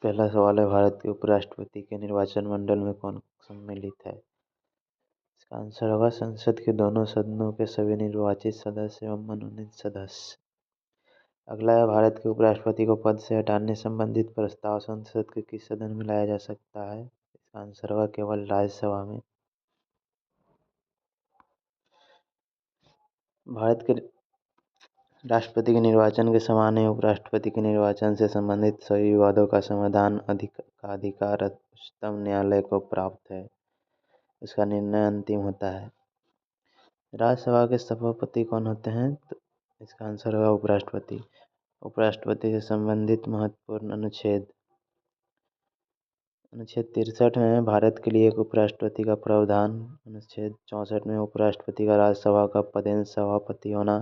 पहला सवाल है, भारत के उपराष्ट्रपति के निर्वाचन मंडल में कौन सम्मिलित है? इसका आंसर होगा संसद के दोनों सदनों के सभी निर्वाचित सदस्य एवं मनोनीत सदस्य। अगला है, भारत के उपराष्ट्रपति को पद से हटाने संबंधित प्रस्ताव संसद के किस सदन में लाया जा सकता है? इसका आंसर होगा केवल राज्यसभा में। भारत के राष्ट्रपति के निर्वाचन के समान ही उपराष्ट्रपति के निर्वाचन से संबंधित सभी विवादों का समाधान का अधिकार उच्चतम न्यायालय को प्राप्त है। इसका निर्णय अंतिम होता है। राज्यसभा के सभापति कौन होते हैं? तो इसका आंसर होगा उपराष्ट्रपति। उपराष्ट्रपति से संबंधित महत्वपूर्ण अनुच्छेद 63 में भारत के लिए एक उपराष्ट्रपति का प्रावधान। अनुच्छेद 64 में उपराष्ट्रपति का राज्यसभा का पदेन सभापति होना।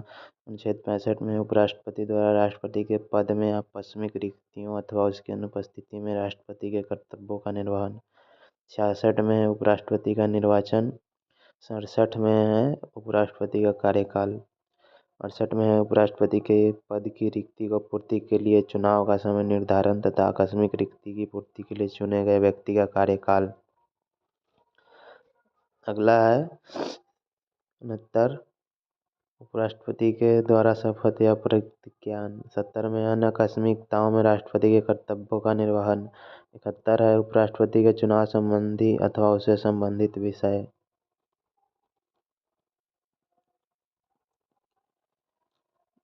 अनुच्छेद 65 में उपराष्ट्रपति द्वारा राष्ट्रपति के पद में आकस्मिक रिक्तियों अथवा उसकी अनुपस्थिति में राष्ट्रपति के कर्तव्यों का निर्वहन। 66 में उपराष्ट्रपति का निर्वाचन। 67 में है उपराष्ट्रपति का कार्यकाल। 68 में है उपराष्ट्रपति के पद की रिक्ति को पूर्ति के लिए चुनाव का समय निर्धारण तथा आकस्मिक रिक्ति की पूर्ति के लिए चुने गए व्यक्ति का कार्यकाल। अगला है 69 उपराष्ट्रपति के द्वारा शपथ या प्रतिज्ञान। 70 में अन्य आकस्मिकताओं में राष्ट्रपति के कर्तव्यों का निर्वहन। 71 है उपराष्ट्रपति के चुनाव संबंधी अथवा उससे संबंधित विषय।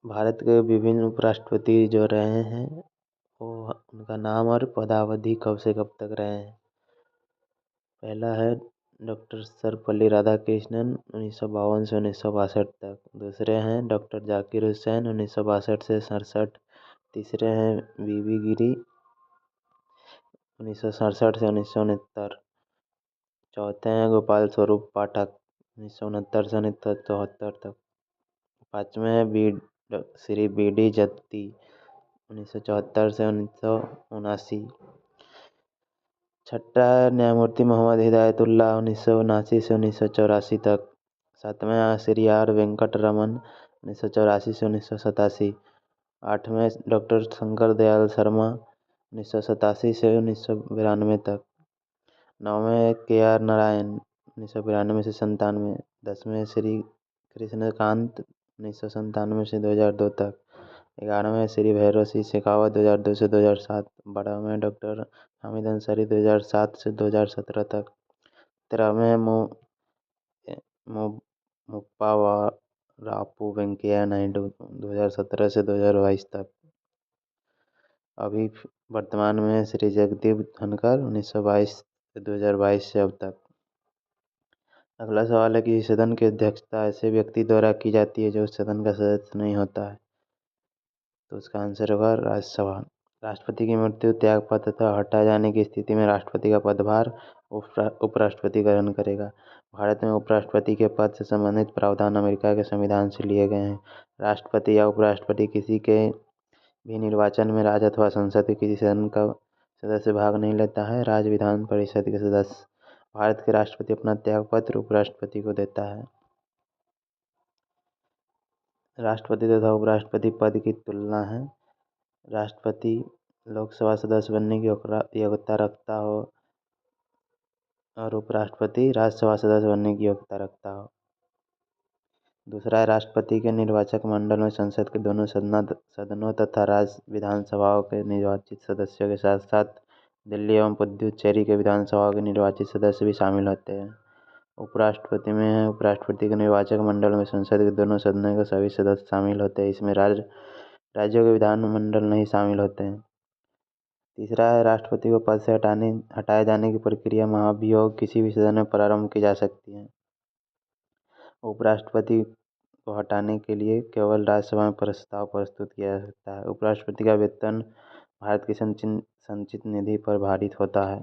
भारत के विभिन्न उपराष्ट्रपति जो रहे हैं वो उनका नाम और पदावधि कब से कब तक रहे हैं। पहला है डॉक्टर सर्वपल्ली राधाकृष्णन 1952 से 1962 तक। दूसरे हैं डॉक्टर जाकिर हुसैन 1962 से 67। तीसरे हैं वीवी गिरी 1967 से 1969। चौथे हैं गोपाल स्वरूप पाठक 1969 से 1974 तक। पाँचवें हैं श्री बी डी जत्ती 1974 से 1979। छठा है न्यायमूर्ति मोहम्मद हिदायतुल्लाह 1979 से 1984 तक। सातवें श्री आर वेंकट रमन 1984 से 1987। आठवें डॉक्टर शंकर दयाल शर्मा 1987 से 1992 तक। नौवें के आर नारायण 1992 से 97। 10वें श्री कृष्णकांत 1997 से 2002 तक। 11वें श्री भैरव सिंह शेखावत 2002 से 2007। 12वें डॉक्टर हामिद अंसारी 2007 से 2017 तक। 13वें मुप्पावारापू वेंकैया नायडू 2017 से 2022 तक। अभी वर्तमान में श्री जगदीप धनखड़ 1922 से 2022 से अब तक। अगला सवाल है कि सदन की अध्यक्षता ऐसे व्यक्ति द्वारा की जाती है जो सदन का सदस्य नहीं होता है। तो उसका आंसर होगा राज्यसभा। राष्ट्रपति की मृत्यु, त्यागपत्र तथा हटाए जाने की स्थिति में राष्ट्रपति का पदभार उपराष्ट्रपति ग्रहण करेगा। भारत में उपराष्ट्रपति के पद से संबंधित प्रावधान अमेरिका के संविधान से लिए गए हैं। राष्ट्रपति या उपराष्ट्रपति किसी के भी निर्वाचन में राज्य अथवा संसद के किसी सदन का सदस्य भाग नहीं लेता है। राज्य विधान परिषद के सदस्य। भारत के राष्ट्रपति अपना त्यागपत्र उपराष्ट्रपति को देता है। राष्ट्रपति तथा उपराष्ट्रपति पद की तुलना है। राष्ट्रपति लोकसभा सदस्य बनने की योग्यता रखता हो और उपराष्ट्रपति राज्यसभा सदस्य बनने की योग्यता रखता हो। दूसरा है, राष्ट्रपति के निर्वाचक मंडल में संसद के दोनों सदनों तथा राज्य विधानसभाओं के निर्वाचित सदस्यों के साथ साथ दिल्ली एवं पुडुचेरी के विधानसभाओं के निर्वाचित सदस्य भी शामिल होते हैं। उपराष्ट्रपति में है, उपराष्ट्रपति के निर्वाचक मंडल में संसद के दोनों सदनों के सभी सदस्य शामिल होते हैं। इसमें राज्यों के विधानमंडल नहीं शामिल होते हैं। तीसरा है, राष्ट्रपति को पद से हटाए जाने की प्रक्रिया महाभियोग किसी भी सदन में प्रारंभ की जा सकती है। उपराष्ट्रपति को हटाने के लिए केवल राज्यसभा में प्रस्ताव प्रस्तुत किया जा सकता है। उपराष्ट्रपति का वेतन भारत की संचित निधि पर भारित होता है।